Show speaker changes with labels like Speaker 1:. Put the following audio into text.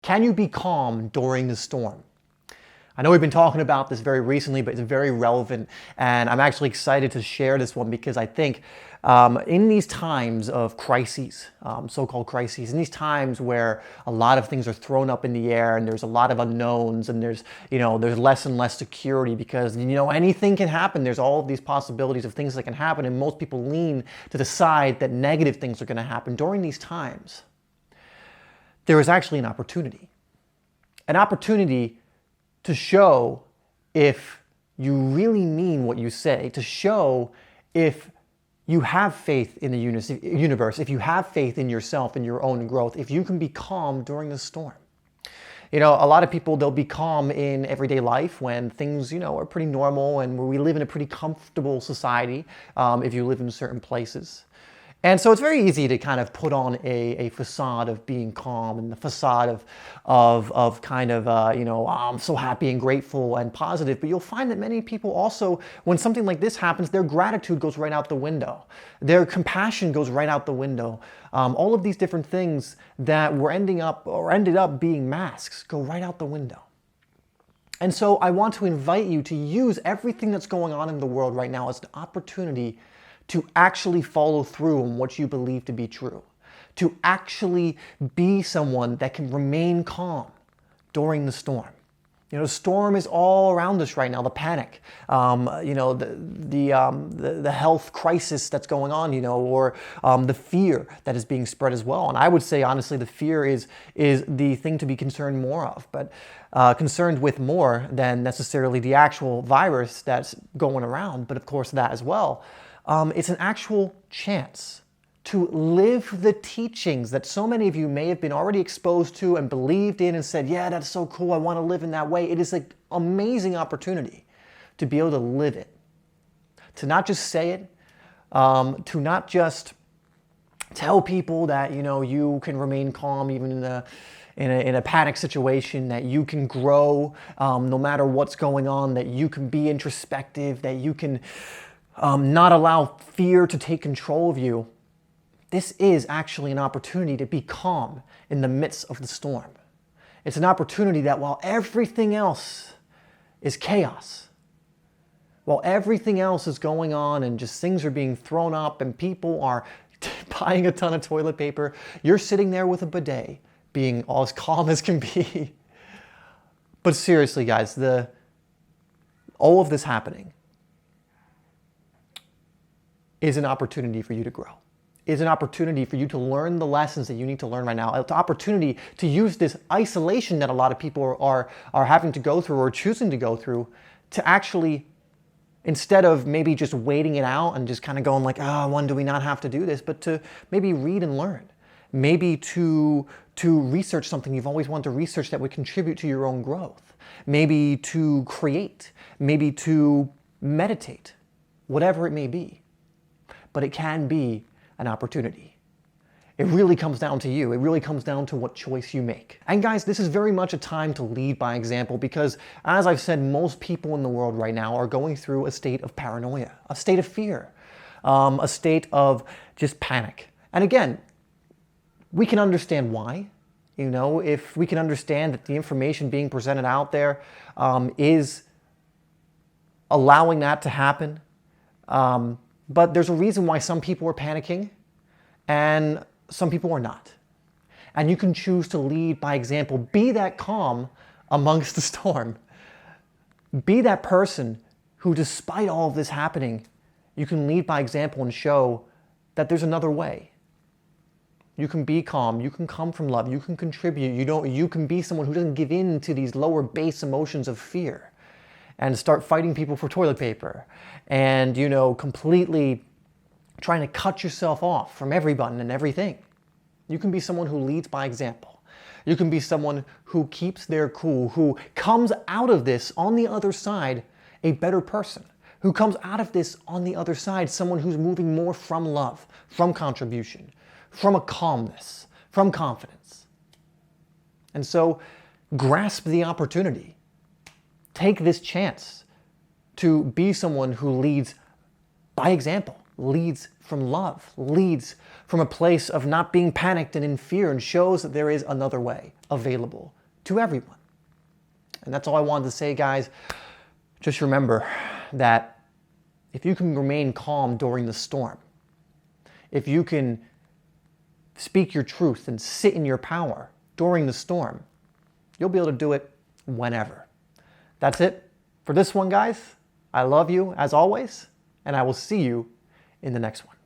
Speaker 1: Can you be calm during the storm? I know we've been talking about this very recently, but it's very relevant, and I'm actually excited to share this one because I think in these times of crises, so-called crises, in these times where a lot of things are thrown up in the air and there's a lot of unknowns and there's less and less security because anything can happen. There's all of these possibilities of things that can happen, and most people lean to the side that negative things are going to happen. During these times, there is actually an opportunity to show if you really mean what you say, to show if you have faith in the universe, if you have faith in yourself and your own growth, if you can be calm during the storm. A lot of people, they'll be calm in everyday life when things, are pretty normal and where we live in a pretty comfortable society, if you live in certain places. And so it's very easy to kind of put on a facade of being calm and the facade of kind of, I'm so happy and grateful and positive. But you'll find that many people also, when something like this happens, their gratitude goes right out the window. Their compassion goes right out the window. All of these different things that ended up being masks go right out the window. And so I want to invite you to use everything that's going on in the world right now as an opportunity to actually follow through on what you believe to be true, to actually be someone that can remain calm during the storm. The storm is all around us right now, the panic, the health crisis that's going on, or the fear that is being spread as well. And I would say, honestly, the fear is the thing to be concerned more of, but concerned with more than necessarily the actual virus that's going around, but of course that as well. It's an actual chance to live the teachings that so many of you may have been already exposed to and believed in and said, yeah, that's so cool, I want to live in that way. It is an amazing opportunity to be able to live it, to not just say it, to not just tell people that, you can remain calm even in a panic situation, that you can grow no matter what's going on, that you can be introspective, that you can not allow fear to take control of you. This is actually an opportunity to be calm in the midst of the storm. It's an opportunity that while everything else is chaos, while everything else is going on and just things are being thrown up and people are buying a ton of toilet paper, you're sitting there with a bidet being as calm as can be. But seriously, guys, all of this happening is an opportunity for you to grow, is an opportunity for you to learn the lessons that you need to learn right now. It's an opportunity to use this isolation that a lot of people are having to go through or choosing to go through to actually, instead of maybe just waiting it out and just kind of going like, when do we not have to do this, but to maybe read and learn, maybe to research something you've always wanted to research that would contribute to your own growth, maybe to create, maybe to meditate, whatever it may be. But it can be an opportunity. It really comes down to you. It really comes down to what choice you make. And guys, this is very much a time to lead by example because, as I've said, most people in the world right now are going through a state of paranoia, a state of fear, a state of just panic. And again, we can understand why. If we can understand that the information being presented out there is allowing that to happen, but there's a reason why some people are panicking and some people are not. And you can choose to lead by example. Be that calm amongst the storm. Be that person who, despite all of this happening, you can lead by example and show that there's another way. You can be calm. You can come from love. You can contribute. You can be someone who doesn't give in to these lower base emotions of fear and start fighting people for toilet paper and, completely trying to cut yourself off from everyone and everything. You can be someone who leads by example. You can be someone who keeps their cool, who comes out of this on the other side a better person, who comes out of this on the other side someone who's moving more from love, from contribution, from a calmness, from confidence. And so grasp the opportunity. Take this chance to be someone who leads by example, leads from love, leads from a place of not being panicked and in fear, and shows that there is another way available to everyone. And that's all I wanted to say, guys. Just remember that if you can remain calm during the storm, if you can speak your truth and sit in your power during the storm, you'll be able to do it whenever. That's it for this one, guys. I love you as always, and I will see you in the next one.